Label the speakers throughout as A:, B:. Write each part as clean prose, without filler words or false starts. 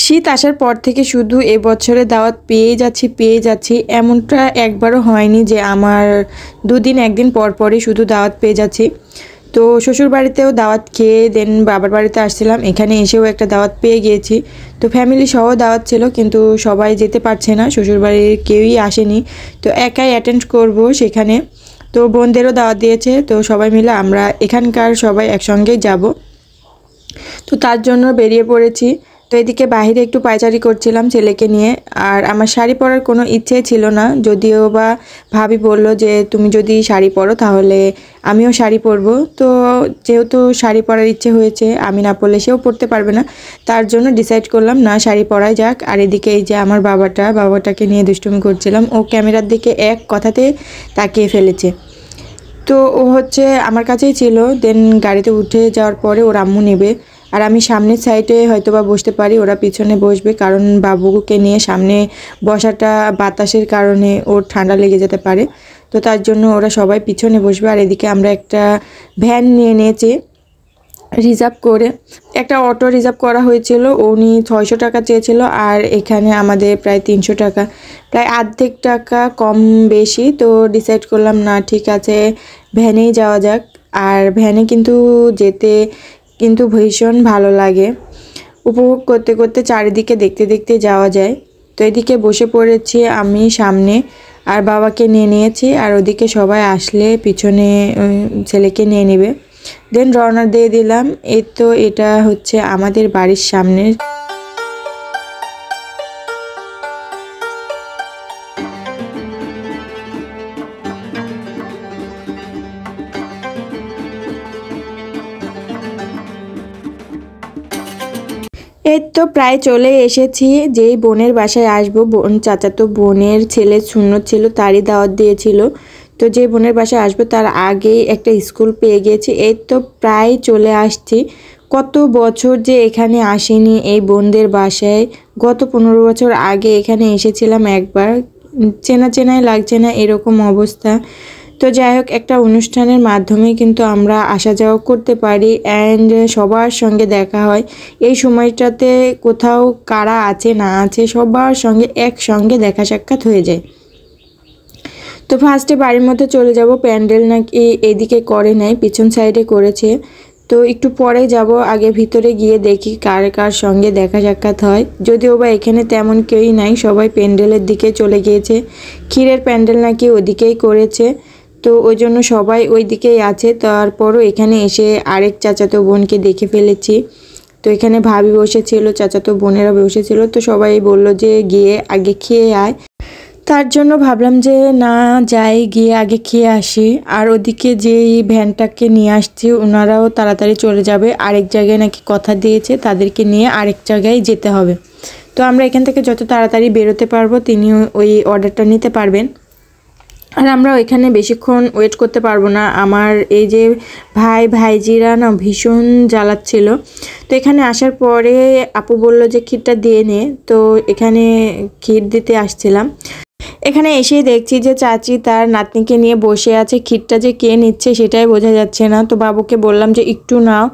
A: শীত আসার পর থেকে শুধু এবছরে দাওয়াত পেয়ে যাচ্ছি এমনটা একবারও হয়নি যে আমার দুদিন একদিন পর পরই শুধু দাওয়াত পেয়ে যাচ্ছি। তো শ্বশুর বাড়িতেও দাওয়াত খেয়ে দেন বাবার বাড়িতে আসছিলাম, এখানে এসেও একটা দাওয়াত পেয়ে গিয়েছি। তো ফ্যামিলি সহ দাওয়াত ছিল, কিন্তু সবাই যেতে পারছে না, শ্বশুর বাড়ির কেউই আসেনি, তো একাই অ্যাটেন্ড করব সেখানে। তো বোনদেরও দাওয়াত দিয়েছে, তো সবাই মিলে আমরা এখানকার সবাই একসঙ্গেই যাব। তো তার জন্য বেরিয়ে পড়েছি। তো এদিকে বাহিরে একটু পায়চারি করছিলাম ছেলেকে নিয়ে, আর আমার শাড়ি পরার কোনো ইচ্ছে ছিল না, যদিও বা ভাবি বলল যে তুমি যদি শাড়ি পরো তাহলে আমিও শাড়ি পরবো। তো যেহেতু শাড়ি পরার ইচ্ছে হয়েছে, আমি না পরলে সেও পরতে পারবে না, তার জন্য ডিসাইড করলাম না শাড়ি পরাই যাক। আর এদিকে এই যে আমার বাবাটাকে নিয়ে দুষ্টুমি করছিলাম, ও ক্যামেরার দিকে এক কথাতে তাকিয়ে ফেলেছে। তো ও হচ্ছে আমার কাছেই ছিল, দেন গাড়িতে উঠে যাওয়ার পরে ওর আম্মু নেবে, আর আমি সামনের সাইডে হয়তো বা বসতে পারি, ওরা পিছনে বসবে, কারণ বাবুকে নিয়ে সামনে বসাটা বাতাসের কারণে ওর ঠান্ডা লেগে যেতে পারে। তো তার জন্য ওরা সবাই পিছনে বসবে। আর এদিকে আমরা একটা ভ্যান নিয়ে নিয়েছি রিজার্ভ করে, একটা অটো রিজার্ভ করা হয়েছিল, উনি 600 টাকা চেয়েছিল, আর এখানে আমাদের প্রায় 300 টাকা, প্রায় অর্ধেক টাকা কম বেশি। তো ডিসাইড করলাম না ঠিক আছে ভ্যানেই যাওয়া যাক। আর ভ্যানে কিন্তু যেতে কিন্তু ভীষণ ভালো লাগে, উপভোগ করতে করতে চারিদিকে দেখতে দেখতে যাওয়া যায়। তো এদিকে বসে পড়েছি আমি সামনে, আর বাবাকে নিয়ে নিয়েছি, আর ওদিকে সবাই আসলে পিছনে ছেলেকে নিয়ে নেবে। দেন রওনা দিয়ে দিলাম। এই তো এটা হচ্ছে আমাদের বাড়ির সামনের। এই তো প্রায় চলে এসেছি, যেই বোনের বাসায় আসবো, চাচাতো বোনের ছেলে সুন্নত ছিল, তারই দাওয়াত দিয়েছিল। তো যে বোনের বাসায় আসবো তার আগেই একটা স্কুল পেয়ে গেছি। এই তো প্রায় চলে আসছি। কত বছর যে এখানে আসিনি এই বোনদের বাসায়, গত 15 বছর আগে এখানে এসেছিলাম একবার, চেনা চেনাই লাগছে না এরকম অবস্থা। তো যাই হোক, একটা অনুষ্ঠানের মাধ্যমে কিন্তু আমরা আসা যাওয়া করতে পারি, অ্যান্ড সবার সঙ্গে দেখা হয়। এই সময়টাতে কোথাও কারা আছে না আছে সবার সঙ্গে একসঙ্গে দেখা সাক্ষাৎ হয়ে যায়। তো ফার্স্টে বাড়ির মধ্যে চলে যাব, প্যান্ডেল নাকি এদিকে করে নাই, পিছন সাইডে করেছে। তো একটু পরে যাব, আগে ভিতরে গিয়ে দেখি কার কার সঙ্গে দেখা সাক্ষাৎ হয়। যদিও বা এখানে তেমন কেউই নাই, সবাই প্যান্ডেলের দিকে চলে গিয়েছে, ক্ষীরের প্যান্ডেল নাকি ওদিকেই করেছে, তো ওই জন্য সবাই ওই দিকেই আছে। তারপরও এখানে এসে আরেক চাচাতো বোনকে দেখে ফেলেছি। তো এখানে ভাবি বসেছিল, চাচাতো বোনেরা বসেছিল, তো সবাই বলল যে গিয়ে আগে খেয়ে আয়। তার জন্য ভাবলাম যে না যাই, গিয়ে আগে খেয়ে আসি। আর ওদিকে যেই ভ্যানটাকে নিয়ে আসছি ওনারাও তাড়াতাড়ি চলে যাবে, আরেক জায়গায় নাকি কথা দিয়েছে, তাদেরকে নিয়ে আরেক জায়গায় যেতে হবে। তো আমরা এখান থেকে যত তাড়াতাড়ি বেরোতে পারবো তিনি ওই অর্ডারটা নিতে পারবেন। আর আমরা ওইখানে বেশিক্ষণ ওয়েট করতে পারবো না, আমার এই যে ভাইজিরা না ভীষণ জ্বালাচ্ছিল। তো এখানে আসার পরে আপু বলল যে ক্ষীরটা দিয়ে নে, তো এখানে ক্ষীর দিতে আসছিলাম। এখানে এসে দেখছি যে চাচি তার নাতনিকে নিয়ে বসে আছে, ক্ষীরটা যে কে নিচ্ছে সেটাই বোঝা যাচ্ছে না। তো বাবুকে বললাম যে একটু নাও,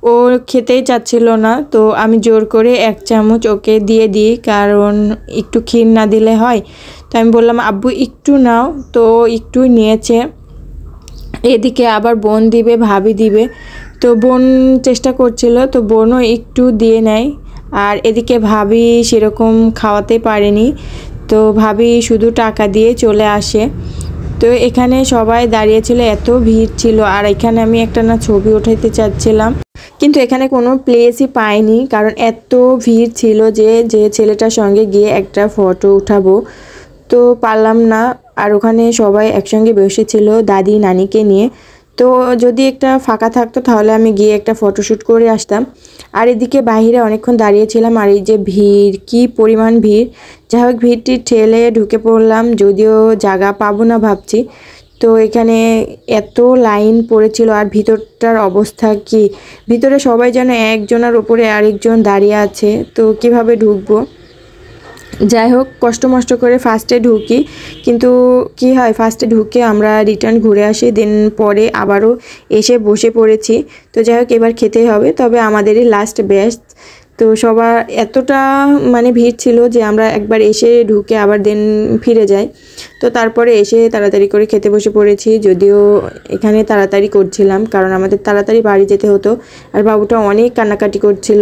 A: ও খেতেই চাচ্ছিল না, তো আমি জোর করে 1 চামচ ওকে দিয়ে দিই, কারণ একটু ক্ষীর না দিলে হয়। তো আমি বললাম আব্বু একটু নাও, তো একটু নিয়েছে। এদিকে আবার বোন দিবে, ভাবি দিবে, তো বোন চেষ্টা করছিল, তো বোনও একটু দিয়ে নেয়। আর এদিকে ভাবি সেরকম খাওয়াতে পারেনি, তো ভাবি শুধু টাকা দিয়ে চলে আসে। তো এখানে সবাই দাঁড়িয়েছিল, এত ভিড় ছিল, আর এখানে আমি একটা না ছবি উঠাইতে চাচ্ছিলাম, কিন্তু এখানে কোনো প্লেসই পাইনি, কারণ এত ভিড় ছিল যে ছেলেটার সঙ্গে গিয়ে একটা ফটো উঠাবো, তো পারলাম না। আর ওখানে সবাই একসঙ্গে বসেছিল দাদি নানিকে নিয়ে, তো যদি একটা ফাঁকা থাকতো তাহলে আমি গিয়ে একটা ফটোশ্যুট করে আসতাম। আর এদিকে বাইরে অনেকক্ষণ দাঁড়িয়েছিলাম, আর এই যে ভিড়, কি পরিমাণ ভিড়, যাই হোক ভিড়টি ঠেলে ঢুকে পড়লাম, যদিও জায়গা পাবো না ভাবছি। তো এখানে এত লাইন পড়েছিল, আর ভিতরটার অবস্থা কি, ভিতরে সবাই যেন একজনের ওপরে আরেকজন দাঁড়িয়ে আছে, তো কিভাবে ঢুকবো। যাই হোক কষ্ট মষ্ট করে ফার্স্টে ঢুকি, কিন্তু কি হয় ফার্স্টে ঢুকে আমরা রিটার্ন ঘুরে আসি, দেন পরে আবারও এসে বসে পড়েছি। তো যাই হোক এবার খেতেই হবে, তবে আমাদেরই লাস্ট ব্যাচ, তো সবার এতটা মানে ভিড় ছিল যে আমরা একবার এসে ঢুকে আবার দেন ফিরে যাই। তো তারপরে এসে তাড়াতাড়ি করে খেতে বসে পড়েছি, যদিও এখানে তাড়াতাড়ি করছিলাম কারণ আমাদের তাড়াতাড়ি বাড়ি যেতে হতো আর বাবুটা অনেক কান্নাকাটি করছিল।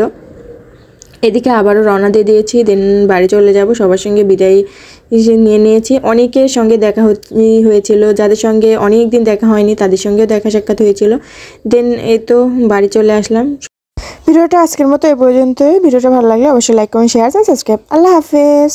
A: এদিকে আবারও রওনা দিয়ে দিয়েছি, দেন বাড়ি চলে যাব। সবার সঙ্গে বিদায় নিয়ে নিয়েছি। অনেকের সঙ্গে দেখা হয়েছিল, যাদের সঙ্গে অনেক দিন দেখা হয়নি তাদের সঙ্গেও দেখা সাক্ষাৎ হয়েছিল। দেন এই তো বাড়ি চলে আসলাম। ভিডিওটা আজকের মতো এ পর্যন্তই। ভিডিওটা ভালো লাগলে অবশ্যই লাইক কমেন্ট শেয়ার সাবস্ক্রাইব। আল্লাহ হাফেজ।